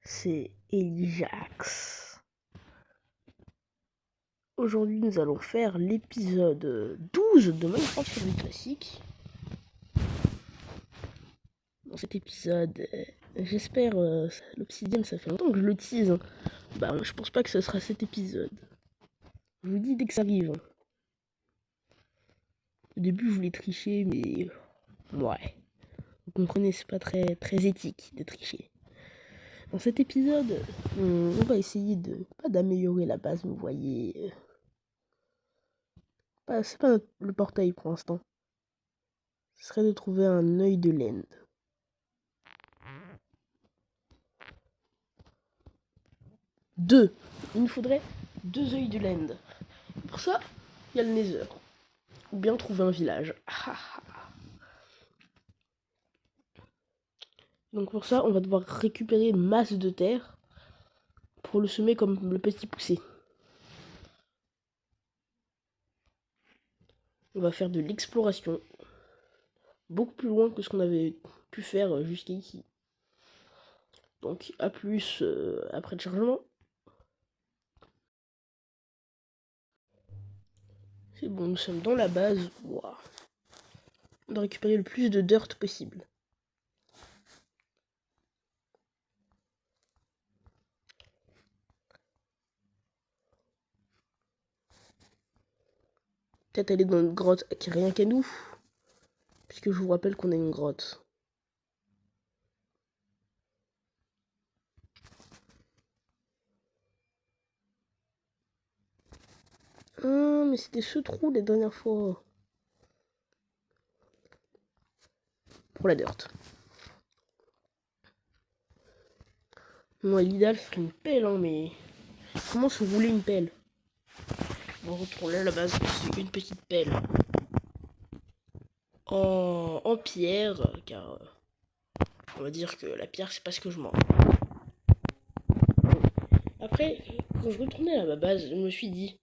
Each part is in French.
c'est Elyjax. Aujourd'hui, nous allons faire l'épisode 12 de Minecraft Survie Classique. Dans cet épisode, j'espère, l'obsidienne, ça fait longtemps que je le tease. Hein. Bah, je pense pas que ce sera cet épisode. Je vous dis dès que ça arrive. Hein. Au début, je voulais tricher, mais ouais. Vous comprenez, c'est pas très éthique de tricher. Dans cet épisode, on va essayer pas d'améliorer la base, vous voyez. C'est pas le portail pour l'instant. Ce serait de trouver un œil de l'end. Il nous faudrait 2 œils de l'end. Pour ça, il y a le nether. Ou bien trouver un village. Donc pour ça, on va devoir récupérer masse de terre pour le semer comme le petit poussé. On va faire de l'exploration. Beaucoup plus loin que ce qu'on avait pu faire jusqu'ici. Donc à plus après le chargement. C'est bon, nous sommes dans la base. Wow. On doit récupérer le plus de dirt possible. Peut-être aller dans une grotte qui rien qu'à nous. Puisque je vous rappelle qu'on a une grotte. Ah, mais c'était ce trou la dernière fois. Pour la dirt. Moi, l'idéal serait une pelle, hein, mais... Comment se rouler une pelle? On va retourner à la base, c'est une petite pelle. En pierre, car... on va dire que la pierre, c'est pas ce que je mange. Après, quand je retournais à ma base, je me suis dit...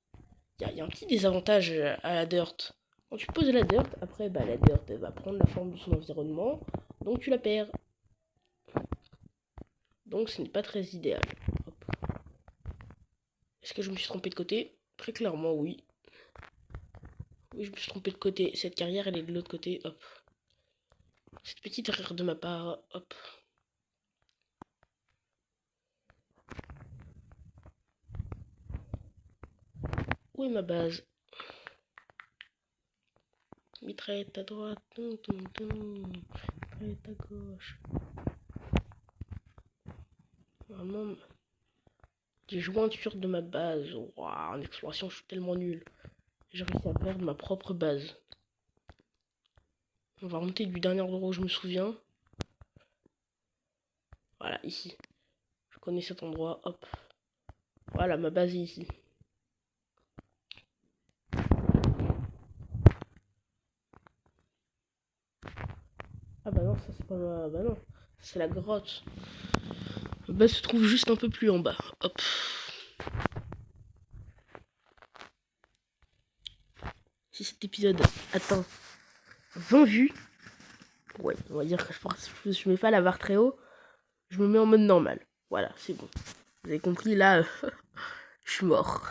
Il y a un petit désavantage à la dirt. Quand tu poses la dirt, après, bah, la dirt, elle va prendre la forme de son environnement, donc tu la perds. Donc ce n'est pas très idéal. Est-ce que je me suis trompé de côté? Très clairement, oui. Oui, je me suis trompé de côté. Cette carrière, elle est de l'autre côté. Hop. Cette petite erreur de ma part. Hop. Où est ma base? Mitraillette à droite. Mitraillette à gauche. Vraiment, les jointures de ma base. Waouh, en exploration, je suis tellement nul. J'ai réussi à perdre ma propre base. On va remonter du dernier endroit où je me souviens. Voilà, ici. Je connais cet endroit. Hop. Voilà, ma base est ici. Ah bah non, ça c'est pas ma... Bah non, c'est la grotte. Ma base se trouve juste un peu plus en bas. Hop. Si cet épisode atteint 20 vues, ouais, on va dire que je mets pas la barre très haut, je me mets en mode normal. Voilà, c'est bon. Vous avez compris, là, je suis mort.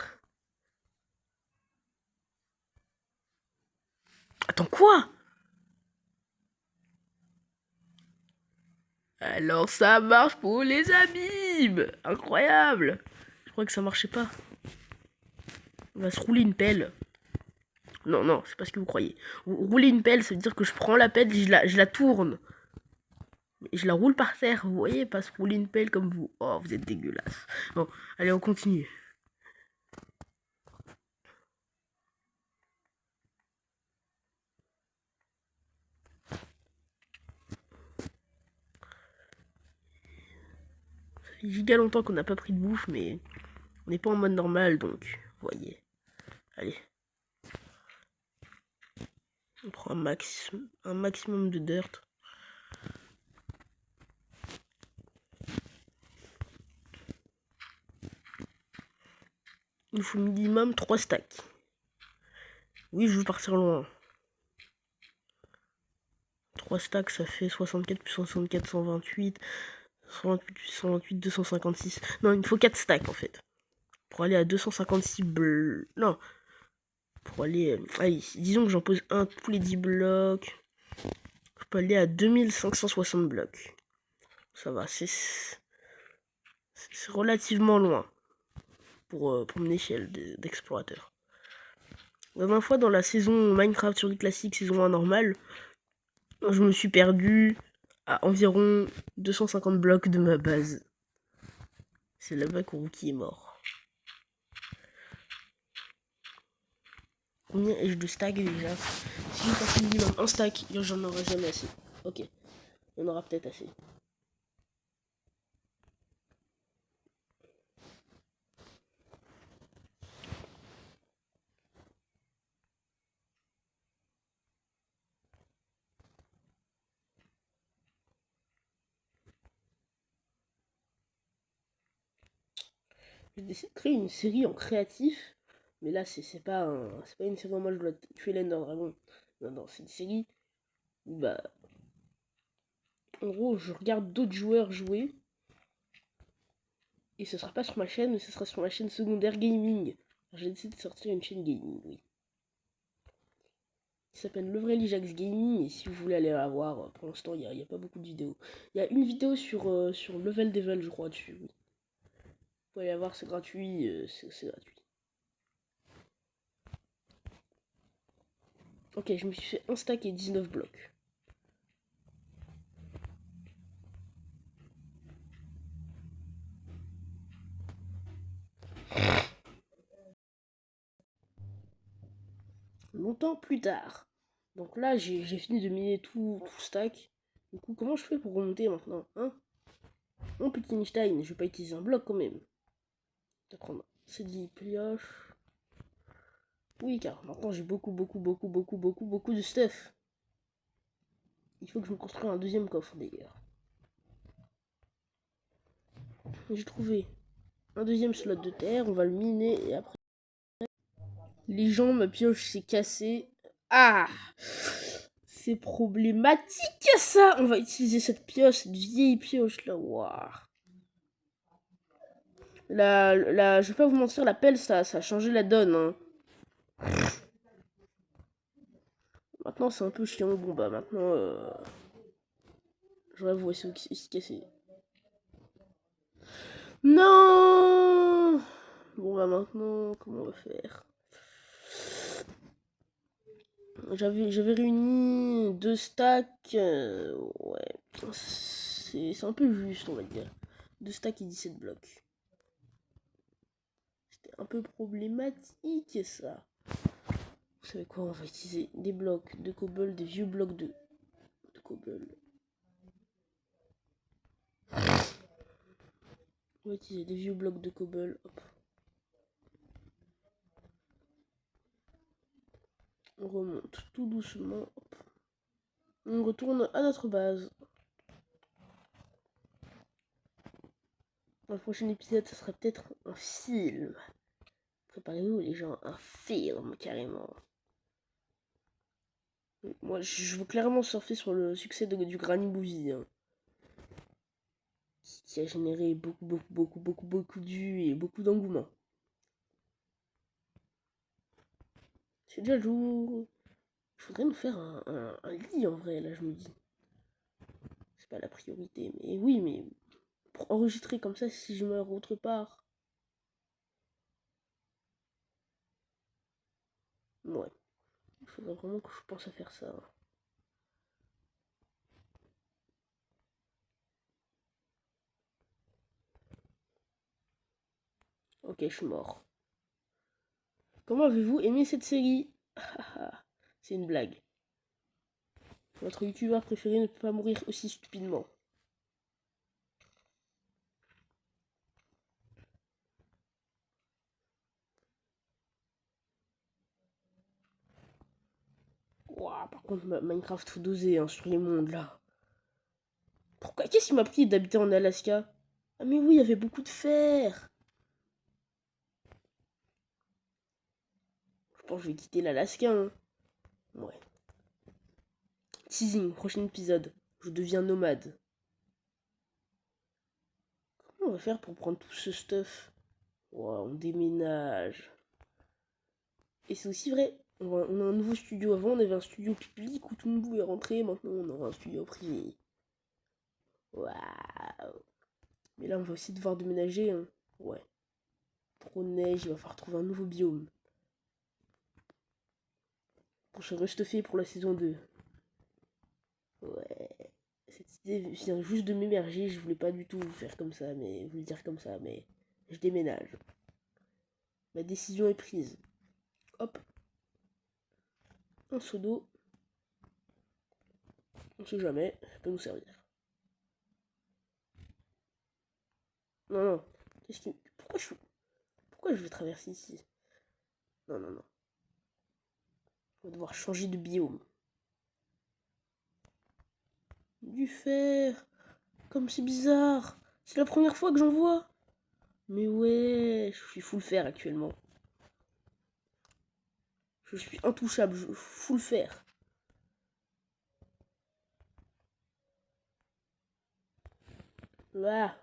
Attends, quoi? Alors ça marche pour les abîmes. Incroyable. Je crois que ça marchait pas. On va se rouler une pelle. Non, non, c'est pas ce que vous croyez. Rouler une pelle, ça veut dire que je prends la pelle et je la tourne. Et je la roule par terre, vous voyez, pas se rouler une pelle comme vous. Oh, vous êtes dégueulasse. Bon, allez, on continue. Ça fait giga longtemps qu'on n'a pas pris de bouffe, mais on n'est pas en mode normal, donc, vous voyez. Allez. On prend un maximum de dirt. Il nous faut minimum 3 stacks. Oui, je veux partir loin. 3 stacks, ça fait 64 plus 64, 128. 128, 256. Non, il me faut 4 stacks en fait. Pour aller à 256 blocs. Non. Pour aller... allez, disons que j'en pose un tous les 10 blocs. Je peux aller à 2560 blocs. Ça va, c'est relativement loin. Pour mon échelle d'explorateur. La dernière fois, dans la saison Minecraft Survie classique, saison 1 normale, je me suis perdu à environ 250 blocs de ma base. C'est là-bas qu'Uruki est mort. Combien ai-je de stack déjà? Si je passe minimum un stack, j'en aurai jamais assez. Ok, il y en aura peut-être assez. J'ai décidé de créer une série en créatif. Mais là, c'est pas une série où moi je dois tuer l'Ender Dragon. Non, c'est une série où, bah, en gros, je regarde d'autres joueurs jouer. Et ce sera pas sur ma chaîne, mais ce sera sur ma chaîne secondaire gaming. J'ai décidé de sortir une chaîne gaming, oui. Qui s'appelle Le Vrai Lijax Gaming. Et si vous voulez aller la voir, pour l'instant, il n'y a pas beaucoup de vidéos. Il y a une vidéo sur Level Devil, je crois, dessus, oui. Vous pouvez aller la voir, c'est gratuit. C'est gratuit. Ok, je me suis fait un stack et 19 blocs. Longtemps plus tard. Donc là, j'ai fini de miner tout stack. Du coup, comment je fais pour remonter maintenant, hein? Mon petit Einstein, je vais pas utiliser un bloc quand même. Je vais prendre ces 10 pioches. Oui, car maintenant j'ai beaucoup de stuff. Il faut que je me construise un deuxième coffre d'ailleurs. J'ai trouvé un deuxième slot de terre, on va le miner et après... Les gens, ma pioche s'est cassée. Ah! C'est problématique ça! On va utiliser cette pioche, cette vieille pioche là. Waouh! Je vais pas vous mentir, la pelle ça a changé la donne. Hein. Maintenant c'est un peu chiant. Bon bah maintenant... j'aurais vous essayer de se casser. Non! Bon bah maintenant, comment on va faire? J'avais réuni 2 stacks. Ouais. C'est un peu juste, on va dire. 2 stacks et 17 blocs. C'était un peu problématique ça. Vous savez quoi? On va utiliser des blocs de cobble, des vieux blocs de cobble. On va utiliser des vieux blocs de cobble. Hop. On remonte tout doucement. Hop. On retourne à notre base. Dans le prochain épisode, ce sera peut-être un film. Préparez-vous les gens, un film carrément. Moi, je veux clairement surfer sur le succès du Granny Movie. Hein, qui a généré beaucoup de vues et beaucoup d'engouement. C'est déjà le jour. Il faudrait nous faire un lit en vrai, là, je me dis. C'est pas la priorité, mais oui, mais pour enregistrer comme ça si je meurs autre part. Ouais. Il faudrait vraiment que je pense à faire ça. Ok, je suis mort. Comment avez-vous aimé cette série? C'est une blague. Votre youtubeur préféré ne peut pas mourir aussi stupidement. Ouah, par contre, Minecraft faut doser hein, sur les mondes là. Pourquoi? Qu'est-ce qui m'a pris d'habiter en Alaska? Ah mais oui, il y avait beaucoup de fer. Je pense que je vais quitter l'Alaska. Hein. Ouais. Teasing, prochain épisode. Je deviens nomade. Comment on va faire pour prendre tout ce stuff? Wow, on déménage. Et c'est aussi vrai, on a un nouveau studio. Avant, on avait un studio public où tout le monde pouvait rentrer. Maintenant, on aura un studio privé. Waouh! Mais là, on va aussi devoir déménager. Hein. Ouais. Trop de neige, il va falloir trouver un nouveau biome. Pour se restuffer pour la saison 2. Ouais. Cette idée vient juste de m'émerger. Je voulais pas du tout vous faire comme ça, mais vous le dire comme ça, mais je déménage. Ma décision est prise. Hop. Un seau d'eau. On sait jamais, ça peut nous servir. Non, non. Qu'est-ce qui... Pourquoi je vais traverser ici? Non, non, non. On va devoir changer de biome. Du fer. Comme c'est bizarre. C'est la première fois que j'en vois. Mais ouais, je suis full fer actuellement. Je suis intouchable, full fer. Là.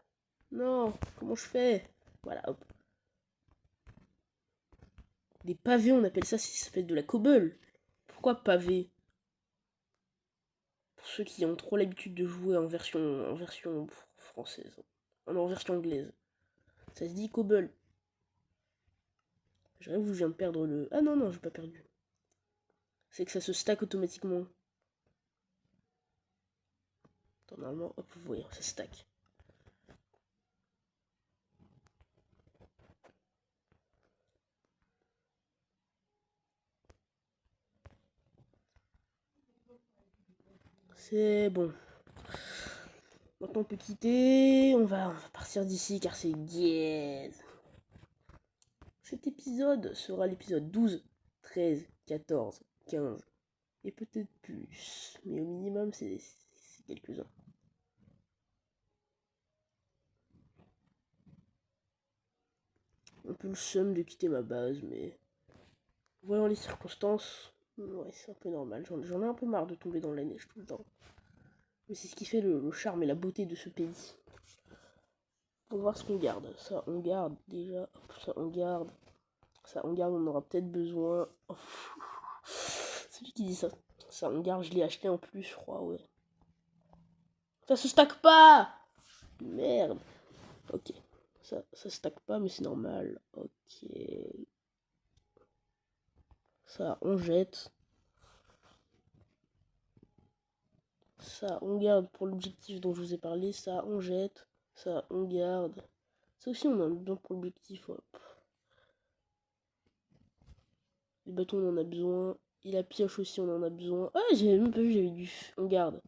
Non, comment je fais? Voilà, hop. Des pavés, on appelle ça, ça s'appelle de la cobble. Pourquoi pavé? Pour ceux qui ont trop l'habitude de jouer en version française. En version anglaise. Ça se dit cobble. J'arrive où je viens de perdre le... Ah non, non, j'ai pas perdu. C'est que ça se stack automatiquement. Attends, normalement, hop, vous voyez, ça stack. C'est bon. Maintenant on peut quitter. On va partir d'ici car c'est gaze. Cet épisode sera l'épisode 12, 13, 14, 15 et peut-être plus. Mais au minimum c'est quelques-uns. Un peu le seum de quitter ma base, mais voyant les circonstances, ouais, c'est un peu normal. J'en ai un peu marre de tomber dans la neige tout le temps. Mais c'est ce qui fait le charme et la beauté de ce pays. On va voir ce qu'on garde. Ça, on garde déjà. Ça, on garde. Ça, on garde, on aura peut-être besoin. Oh, c'est lui qui dit ça. Ça, on garde, je l'ai acheté en plus, je crois, ouais. Ça se stack pas! Merde. Ok. Ça stack pas, mais c'est normal. Ok. Ça, on jette. Ça, on garde pour l'objectif dont je vous ai parlé. Ça, on jette. Ça, on garde. Ça aussi, on en a besoin pour l'objectif. Ouais. Les bâtons, on en a besoin. Et la pioche aussi, on en a besoin. Ah, j'avais même pas vu, j'avais du... On garde.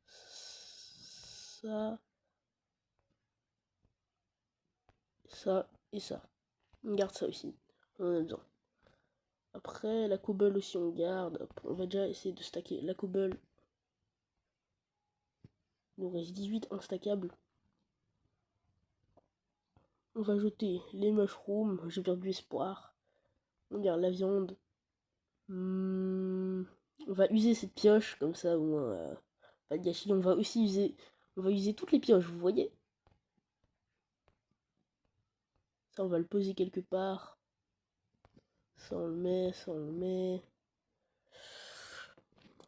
Ça. Ça et ça. On garde ça aussi. On en a besoin. Après, la cobble aussi, on garde. Hop, on va déjà essayer de stacker la cobble. Il nous reste 18 instackables. On va jeter les mushrooms. J'ai perdu espoir. On garde la viande. On va user cette pioche, comme ça au moins pas de gâchis. On va aussi user. On va user toutes les pioches, vous voyez? Ça, on va le poser quelque part. Ça, on le met, ça, on le met.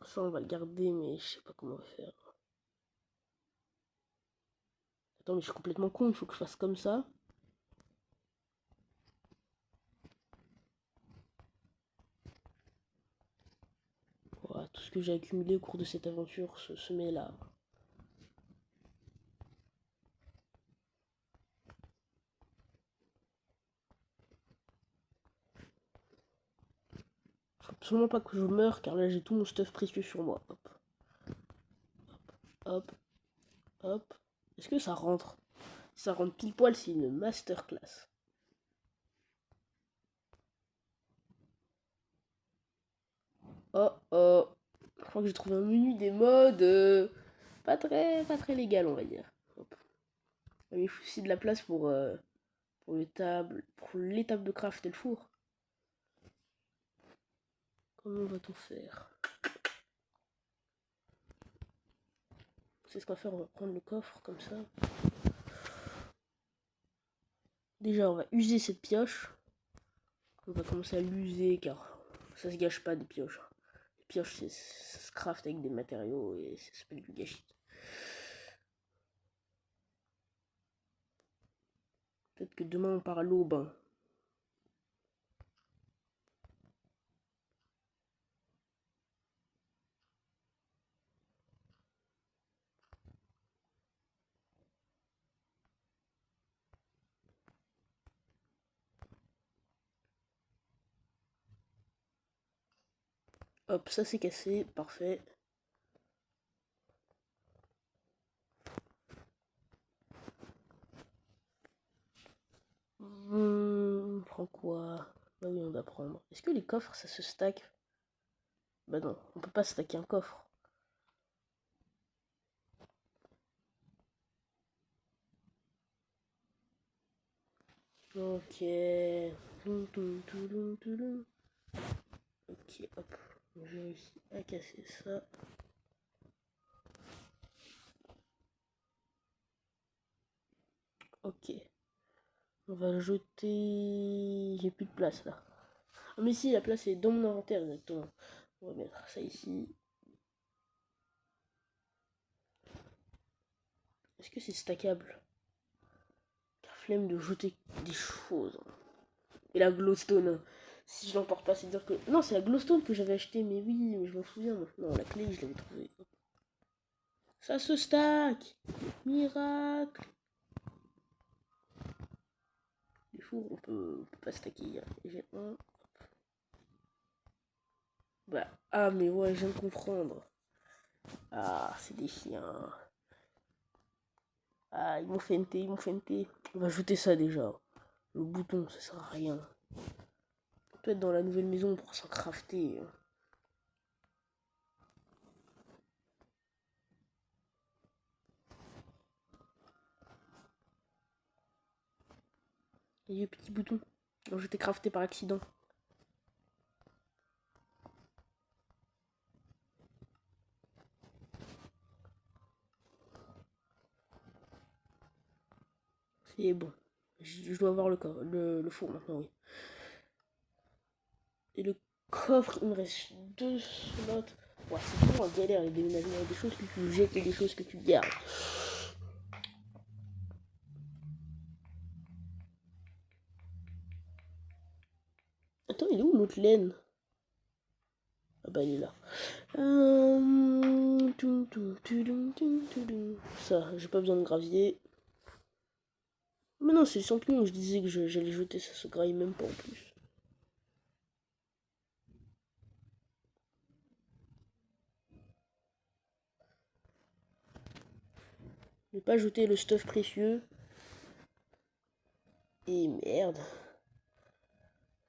Ça, on va le garder, mais je sais pas comment faire. Attends, mais je suis complètement con, il faut que je fasse comme ça. Voilà, tout ce que j'ai accumulé au cours de cette aventure se met là. Faut absolument pas que je meure, car là j'ai tout mon stuff précieux sur moi. Hop, hop, hop. Est-ce que ça rentre? Si ça rentre pile poil, c'est une masterclass. Oh oh. Je crois que j'ai trouvé un menu des modes pas très légal, on va dire. Hop. Mais il faut aussi de la place pour les tables de craft et le four. Comment va-t-on faire? C'est ce qu'on va faire, on va prendre le coffre comme ça. Déjà, on va user cette pioche. On va commencer à l'user car ça se gâche pas des pioches. Les pioches, ça se craft avec des matériaux et ça s'appelle du gâchis. Peut-être que demain on part à l'aube. Hein. Hop, ça c'est cassé, parfait. On prend quoi? Bah oui, on va prendre. Est-ce que les coffres ça se stack? Bah non, on peut pas stacker un coffre. Ok. Ok, hop. J'ai réussi à casser ça. Ok. On va jeter... J'ai plus de place là. Ah mais si, la place est dans mon inventaire exactement. On va mettre ça ici. Est-ce que c'est stackable? Car flemme de jeter des choses. Et la glowstone. Si je l'emporte pas, c'est dire que... Non, c'est la glowstone que j'avais acheté, mais oui, mais je m'en souviens. Non, la clé, je l'avais trouvée. Ça se stack. Miracle. Les fours, on peut pas stacker. J'ai un. Bah, ah, mais ouais, je viens de comprendre. Ah, c'est des chiens. Ah, ils m'ont feinté, ils m'ont feinté. On va jeter ça déjà. Le bouton, ça sert à rien. Peut-être dans la nouvelle maison, on pourra s'en crafter. Et les petits boutons. Donc, je t'ai crafté par accident. C'est bon. Je dois avoir le four maintenant, oui. Et le coffre, il me reste 2 slots. Ouais, c'est toujours en galère les déménagements. Il y a des choses que tu jettes et des choses que tu gardes. Attends, il est où l'autre laine? Ah bah, il est là. Ça, j'ai pas besoin de gravier. Mais non, c'est les champignons. Je disais que j'allais jeter, ça se graille même pas en plus. Je vais pas jeter le stuff précieux. Et merde.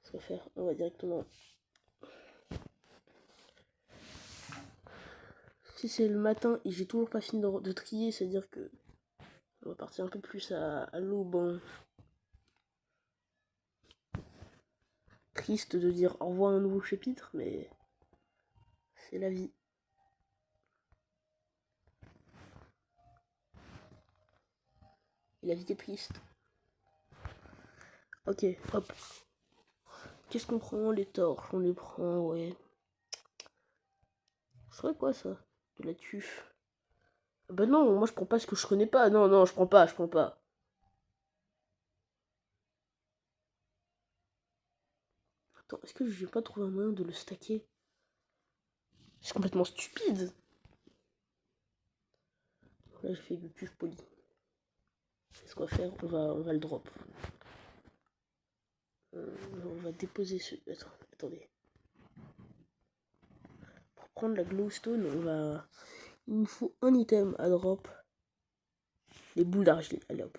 Ce qu'on va faire, on va directement. Si c'est le matin et j'ai toujours pas fini de trier, c'est-à-dire que on va partir un peu plus à l'aube. Hein. Triste de dire au revoir à un nouveau chapitre, mais c'est la vie. Et la vie est triste. Ok, hop. Qu'est-ce qu'on prend? Les torches, on les prend, ouais. Ce serait quoi ça? De la tuf. Bah non, moi je prends pas ce que je connais pas. Non, non, je prends pas, je prends pas. Attends, est-ce que j'ai pas trouvé un moyen de le stacker? C'est complètement stupide. Là, j'ai fait du tuf poli. Qu'est-ce qu'on va faire? On va le drop. On va déposer ce... Attendez. Pour prendre la glowstone, il nous faut un item à drop. Les boules d'argile. Allez hop.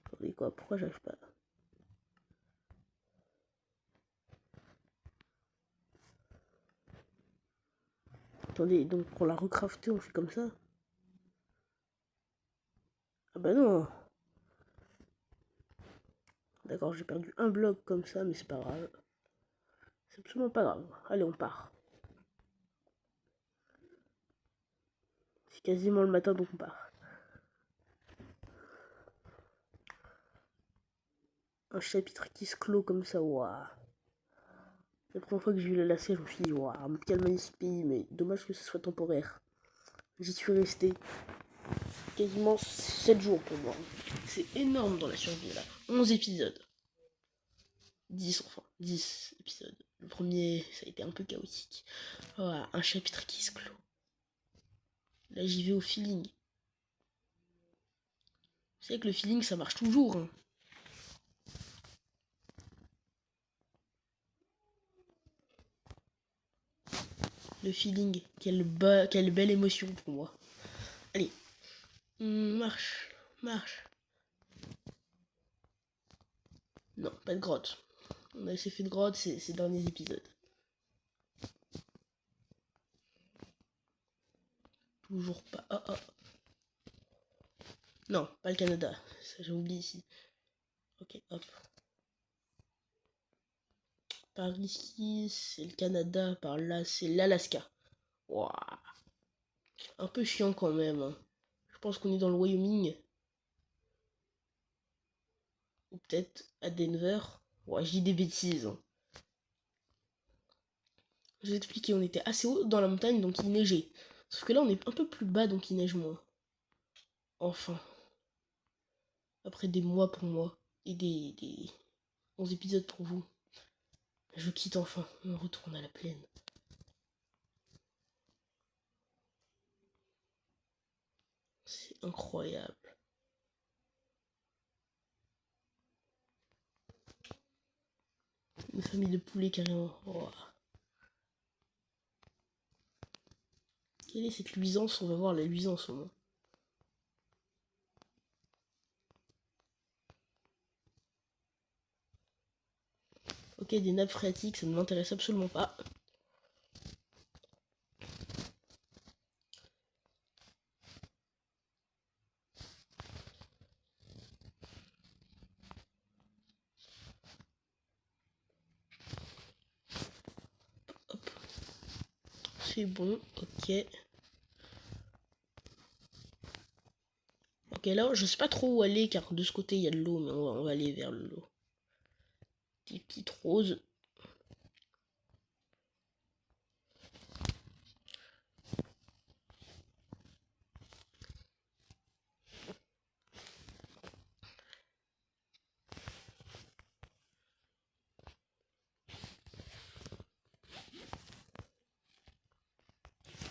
Attendez quoi? Pourquoi j'arrive pas? Attendez, donc pour la recrafter, on fait comme ça? bah non. D'accord, j'ai perdu un bloc comme ça, mais c'est pas grave. C'est absolument pas grave. Allez, on part. C'est quasiment le matin, donc on part. Un chapitre qui se clôt comme ça, waouh. C'est la première fois que j'ai vu la lacet, je me suis dit, waouh, quel magnifique pays, mais dommage que ce soit temporaire. J'y suis resté quasiment 7 jours pour moi. C'est énorme dans la survie là. 11 épisodes. 10 enfin, 10 épisodes. Le premier, ça a été un peu chaotique. Voilà, un chapitre qui se clôt. Là, j'y vais au feeling. Vous savez que le feeling, ça marche toujours. Hein. Le feeling, quelle belle émotion pour moi. Allez, marche, marche. Non, pas de grotte. On a assez fait de grotte ces derniers épisodes. Toujours pas. Oh, oh. Non, pas le Canada. Ça, j'ai oublié ici. Ok, hop. Par ici, c'est le Canada. Par là, c'est l'Alaska. Waouh. Un peu chiant quand même. Hein. Je pense qu'on est dans le Wyoming. Ou peut-être à Denver. Ouais, je dis des bêtises. Hein. Je vous ai expliqué, on était assez haut dans la montagne, donc il neigeait. Sauf que là, on est un peu plus bas, donc il neige moins. Enfin. Après des mois pour moi. Et des 11 épisodes pour vous. Je quitte enfin. On retourne à la plaine. C'est incroyable. Une famille de poulets carrément. Oh. Quelle est cette luisance? On va voir la luisance au moins. Ok, des nappes phréatiques, ça ne m'intéresse absolument pas. Hop. C'est bon, ok. Ok, là, je sais pas trop où aller, car de ce côté, il y a de l'eau, mais on va aller vers l'eau. Des petites roses.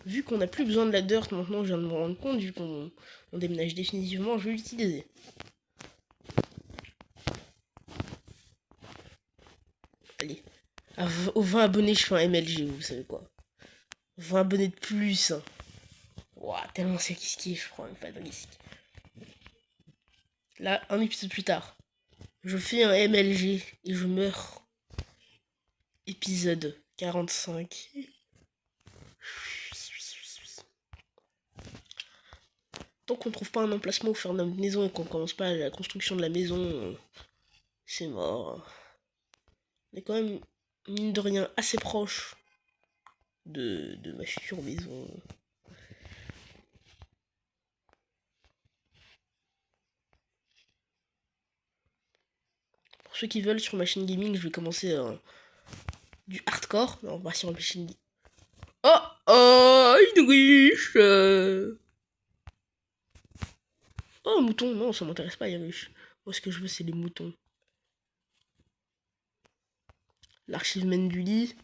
Vu qu'on n'a plus besoin de la dirt maintenant, je viens de me rendre compte, vu qu'on déménage définitivement, je vais l'utiliser. Allez. Aux 20 abonnés, je fais un MLG, vous savez quoi. 20 abonnés de plus. Hein. Ouah, tellement c'est risqué, je prends même pas de risque. Là, un épisode plus tard, je fais un MLG et je meurs. Épisode 45. Tant qu'on trouve pas un emplacement où faire notre maison et qu'on commence pas la construction de la maison, c'est mort. On est quand même, mine de rien, assez proche de ma future maison. Pour ceux qui veulent, sur machine gaming, je vais commencer du hardcore. Non, on va sur machine gaming. Oh oh, une ruche. Oh, mouton, non, ça m'intéresse pas les ruches. Moi, ce que je veux, c'est les moutons. L'archivement du lit.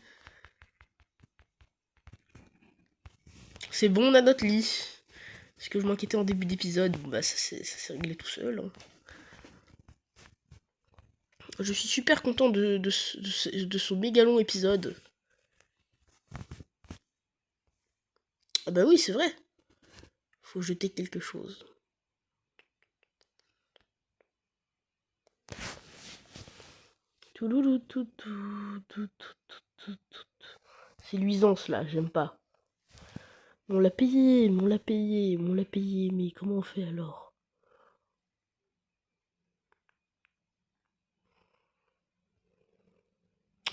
C'est bon, on a notre lit. Ce que je m'inquiétais en début d'épisode, bon, bah ça s'est réglé tout seul. Hein. Je suis super content de ce méga long épisode. Ah bah oui, c'est vrai. Faut jeter quelque chose. C'est luisance là, j'aime pas. On l'a payé, mais comment on fait alors?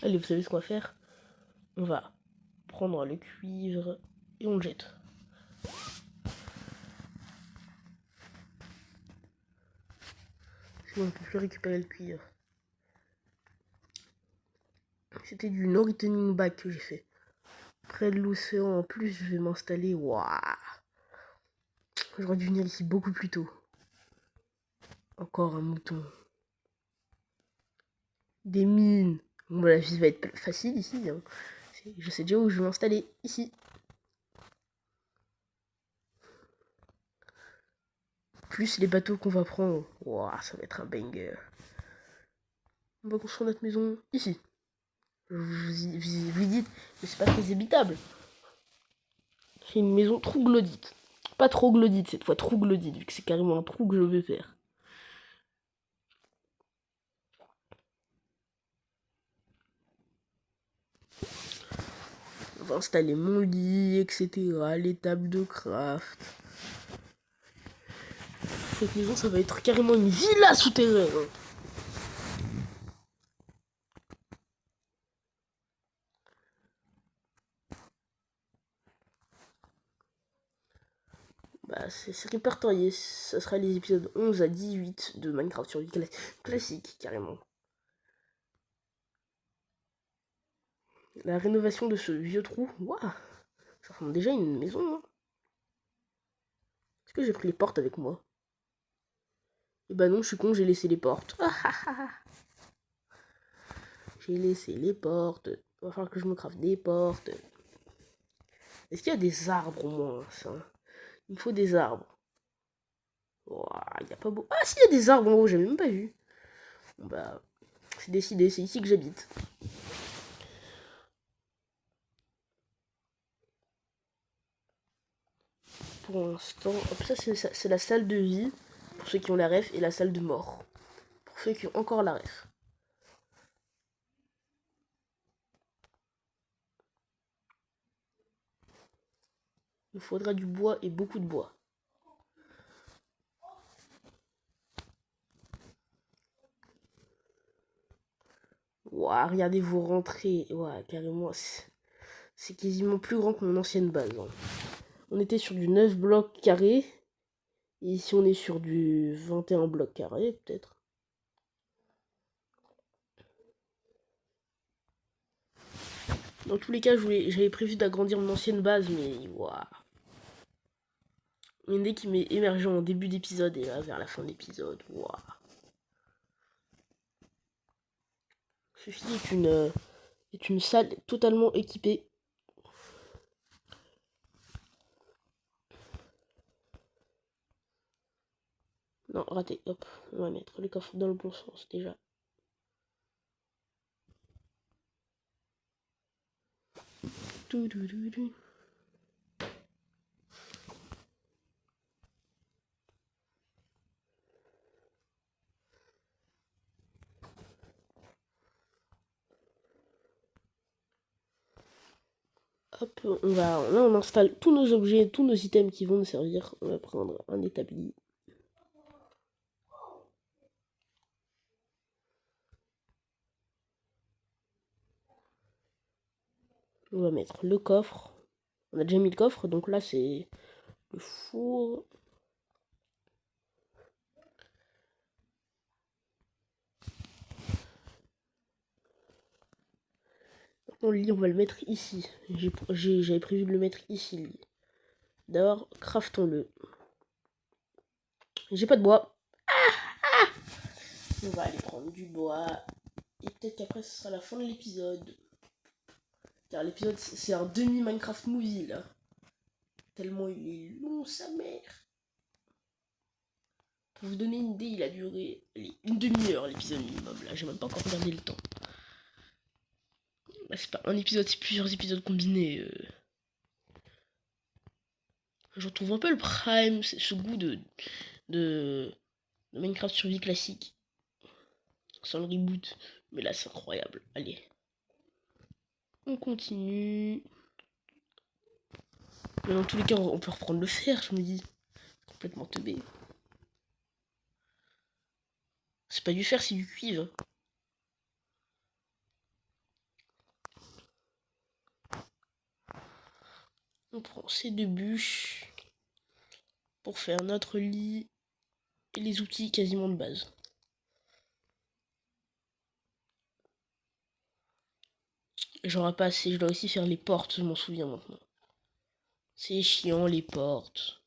Allez, vous savez ce qu'on va faire? On va prendre le cuivre et on le jette. Sinon on ne peut plus récupérer le cuivre. C'était du no returning back que j'ai fait. Près de l'océan, en plus, je vais m'installer. Waouh! J'aurais dû venir ici beaucoup plus tôt. Encore un mouton. Des mines. Bon, bah, la vie va être facile ici. Hein. Je sais déjà où je vais m'installer. Ici. Plus les bateaux qu'on va prendre. Waouh, ça va être un banger. On va construire notre maison ici. Vous dites, mais c'est pas très habitable. C'est une maison troglodyte. Pas troglodyte cette fois, troglodyte, vu que c'est carrément un trou que je vais faire. On va installer mon lit, etc. Les tables de craft. Cette maison, ça va être carrément une villa souterraine. Bah, c'est répertorié. Ça sera les épisodes 11 à 18 de Minecraft sur vie classique, carrément. La rénovation de ce vieux trou. Waouh! Ça ressemble déjà à une maison. Hein. Est-ce que j'ai pris les portes avec moi? Eh bah non, je suis con, j'ai laissé les portes. J'ai laissé les portes. Il va falloir que je me crafte des portes. Est-ce qu'il y a des arbres au moins ça? Il me faut des arbres. Il n'y a pas beau. Ah si, il y a des arbres en haut, j'avais même pas vu. Bon bah, c'est décidé, c'est ici que j'habite. Pour l'instant, hop, ça c'est la salle de vie, pour ceux qui ont la ref, et la salle de mort, pour ceux qui ont encore la ref. Il faudra du bois et beaucoup de bois. Waouh, regardez vous rentrez. Waouh, carrément, c'est quasiment plus grand que mon ancienne base. Hein. On était sur du 9 blocs carrés. Et ici, on est sur du 21 blocs carrés, peut-être. Dans tous les cas, j'avais prévu d'agrandir mon ancienne base, mais waouh. Une idée qui m'est émergée en début d'épisode et là, vers la fin de l'épisode. Waouh. Ceci est une salle totalement équipée. Non, raté. Hop, on va mettre les coffres dans le bon sens déjà. Hop, là on installe tous nos objets, tous nos items qui vont nous servir. On va prendre un établi. On va mettre le coffre. On a déjà mis le coffre, donc là c'est le four. Maintenant le lit on va le mettre ici. J'avais prévu de le mettre ici le lit. D'abord craftons-le. J'ai pas de bois. On va aller prendre du bois. Et peut-être qu'après ce sera la fin de l'épisode. Car l'épisode c'est un demi-Minecraft movie là. Tellement il est long sa mère. Pour vous donner une idée, il a duré une demi-heure l'épisode minimum. Là, j'ai même pas encore regardé le temps. Là, c'est pas un épisode, c'est plusieurs épisodes combinés. Je retrouve un peu le prime, ce goût de Minecraft survie classique. Sans le reboot. Mais là, c'est incroyable. Allez. On continue. Mais dans tous les cas, on peut reprendre le fer, je me dis. Complètement teubé. C'est pas du fer, c'est du cuivre. On prend ces 2 bûches pour faire notre lit et les outils quasiment de base. J'en ai pas assez, je dois aussi faire les portes, je m'en souviens maintenant. C'est chiant les portes.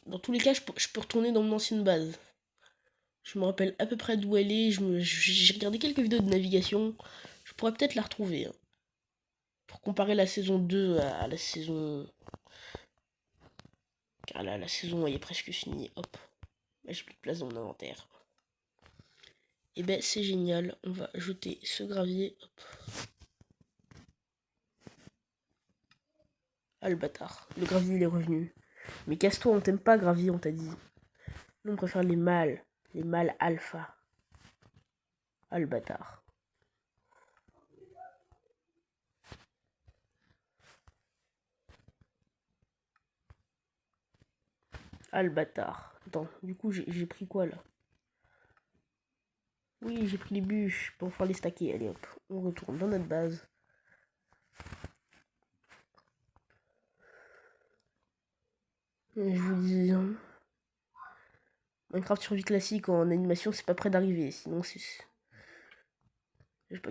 Dans tous les cas, je peux retourner dans mon ancienne base. Je me rappelle à peu près d'où elle est. J'ai regardé quelques vidéos de navigation. Je pourrais peut-être la retrouver. Hein, pour comparer la saison 2 à la saison... Car là, la saison elle est presque finie. Hop. J'ai plus de place dans mon inventaire. Et ben c'est génial. On va jeter ce gravier. Hop. Ah le bâtard. Le gravier il est revenu. Mais casse-toi, on t'aime pas gravier, on t'a dit. Nous on préfère les mâles. Les mâles alpha. Ah le bâtard. Ah le bâtard. Attends, du coup j'ai pris quoi là? Oui, j'ai pris les bûches pour pouvoir les stacker. Allez hop, on retourne dans notre base. Je vous dis, hein, Minecraft survie classique en animation, c'est pas près d'arriver. Sinon, c'est...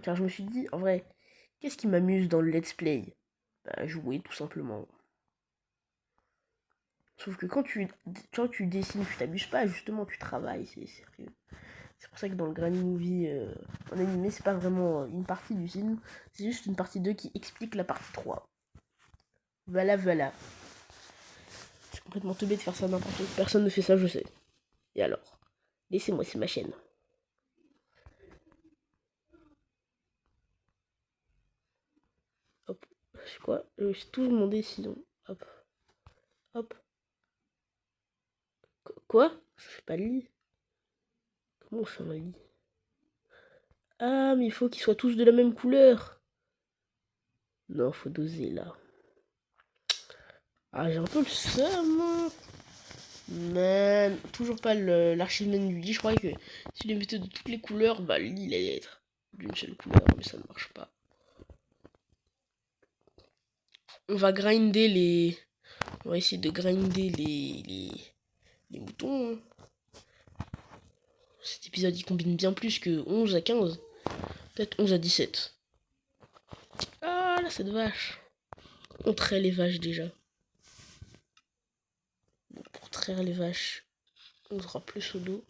Car je me suis dit, en vrai, qu'est-ce qui m'amuse dans le let's play? Bah, jouer, tout simplement. Sauf que quand tu dessines, tu t'abuses pas, justement, tu travailles, c'est sérieux. C'est pour ça que dans le Granny Movie, en animé, c'est pas vraiment une partie du film, c'est juste une partie 2 qui explique la partie 3. Voilà, voilà. C'est complètement teubé de faire ça n'importe où. Personne ne fait ça, je sais. Et alors? Laissez-moi, c'est ma chaîne. Hop. C'est quoi? J'ai tout demandé sinon. Hop. Hop. Quoi? Ça fait pas le lit. Comment on fait un lit? Ah, mais il faut qu'ils soient tous de la même couleur. Non, faut doser là. Ah, j'ai un peu le seum. Man, toujours pas l'archivement du lit. Je croyais que si je les mettais de toutes les couleurs, bah le lit il allait être d'une seule couleur, mais ça ne marche pas. On va grinder les... On va essayer de grinder les moutons. Cet épisode il combine bien plus que 11 à 15. Peut-être 11 à 17. Ah là, cette vache. On traite les vaches déjà. Bon, pour traire les vaches, on sera plus au dos.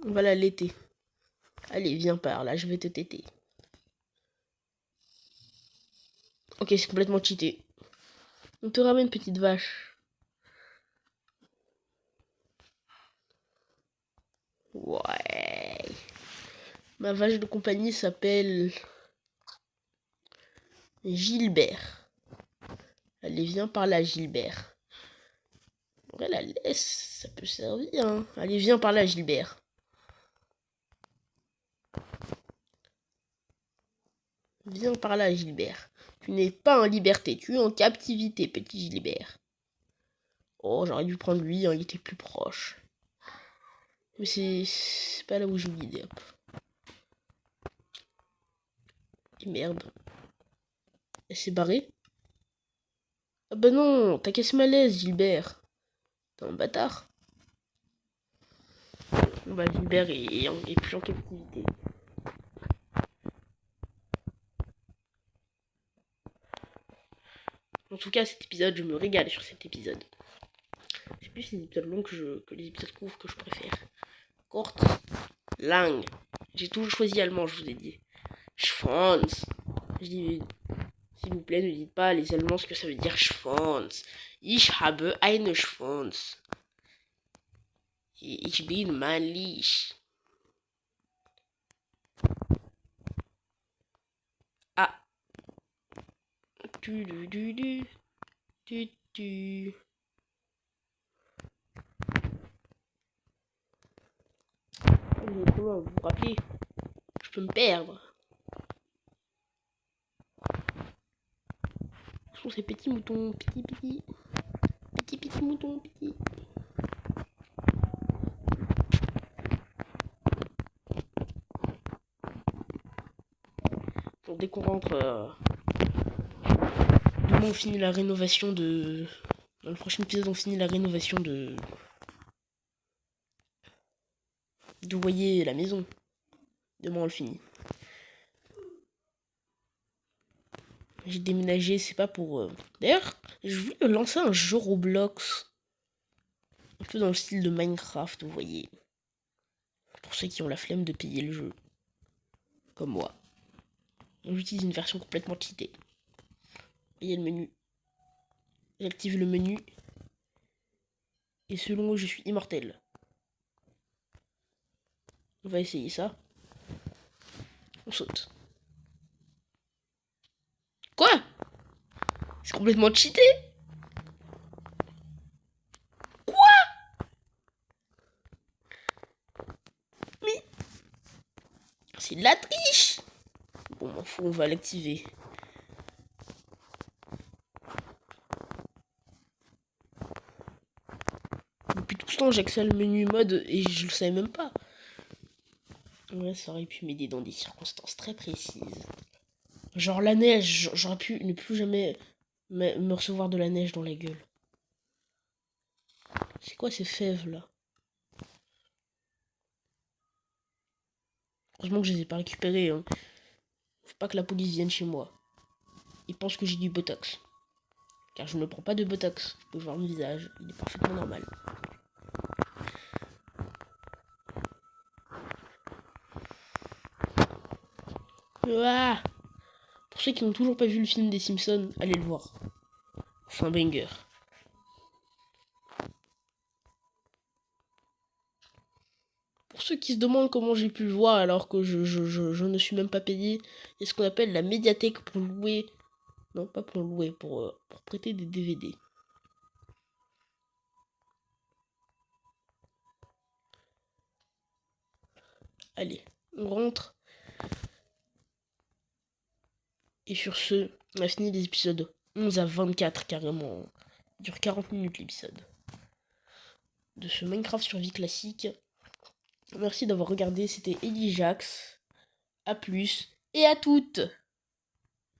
On va la laiter. Allez, viens par là, je vais te téter. Ok, c'est complètement cheaté. On te ramène, petite vache. Ouais. Ma vache de compagnie s'appelle Gilbert. Allez, viens par là, Gilbert. Ouais, la laisse, ça peut servir. Hein. Allez, viens par là, Gilbert. Viens par là, Gilbert. Tu n'es pas en liberté, tu es en captivité, petit Gilbert. Oh, j'aurais dû prendre lui, hein, il était plus proche. Mais c'est pas là où je guidais, hop. Et merde. Elle s'est barrée. Ah bah non, t'as cassé ma laisse, Gilbert. T'es un bâtard. Bah Gilbert est plus en captivité. En tout cas, cet épisode, je me régale sur cet épisode. C'est plus les épisodes longs que les épisodes courts que je préfère. Courte, langue. J'ai toujours choisi allemand, je vous ai dit. Schwanz. Je dis, s'il vous plaît, ne dites pas les Allemands ce que ça veut dire Schwanz. Ich habe einen Schwanz. Ich bin männlich. Ah. Du. Comment vous vous rappelez? Je peux me perdre. Ce sont ces petits moutons, petits moutons, petits. Dès qu'on rentre, demain on finit la rénovation de... Dans le prochain épisode, on finit la rénovation de... Vous voyez la maison. Demain on le finit. J'ai déménagé, c'est pas pour... D'ailleurs, je voulais lancer un jeu Roblox. Un peu dans le style de Minecraft, vous voyez. Pour ceux qui ont la flemme de payer le jeu. Comme moi. J'utilise une version complètement cheatée. Voyez le menu. J'active le menu. Et selon eux, je suis immortel. On va essayer ça. On saute. Quoi? C'est complètement cheaté? Quoi? Mais... c'est de la triche! Bon, on va l'activer. Depuis tout ce temps, j'accède le menu mode et je le savais même pas. Ouais, ça aurait pu m'aider dans des circonstances très précises. Genre la neige, j'aurais pu ne plus jamais me recevoir de la neige dans la gueule. C'est quoi ces fèves là? Heureusement que je les ai pas récupérées. Hein. Faut pas que la police vienne chez moi. Ils pensent que j'ai du botox. Car je ne prends pas de botox. Vous pouvez voir mon visage, il est parfaitement normal. Ah, pour ceux qui n'ont toujours pas vu le film des Simpsons, allez le voir. C'est un banger. Pour ceux qui se demandent comment j'ai pu le voir alors que je ne suis même pas payé, il y a ce qu'on appelle la médiathèque pour louer. Non, pas pour louer, pour prêter des DVD. Allez, on rentre. Et sur ce, on a fini les épisodes 11 à 24 carrément. Il dure 40 minutes l'épisode. De ce Minecraft survie classique. Merci d'avoir regardé, c'était Elijax. A plus et à toutes!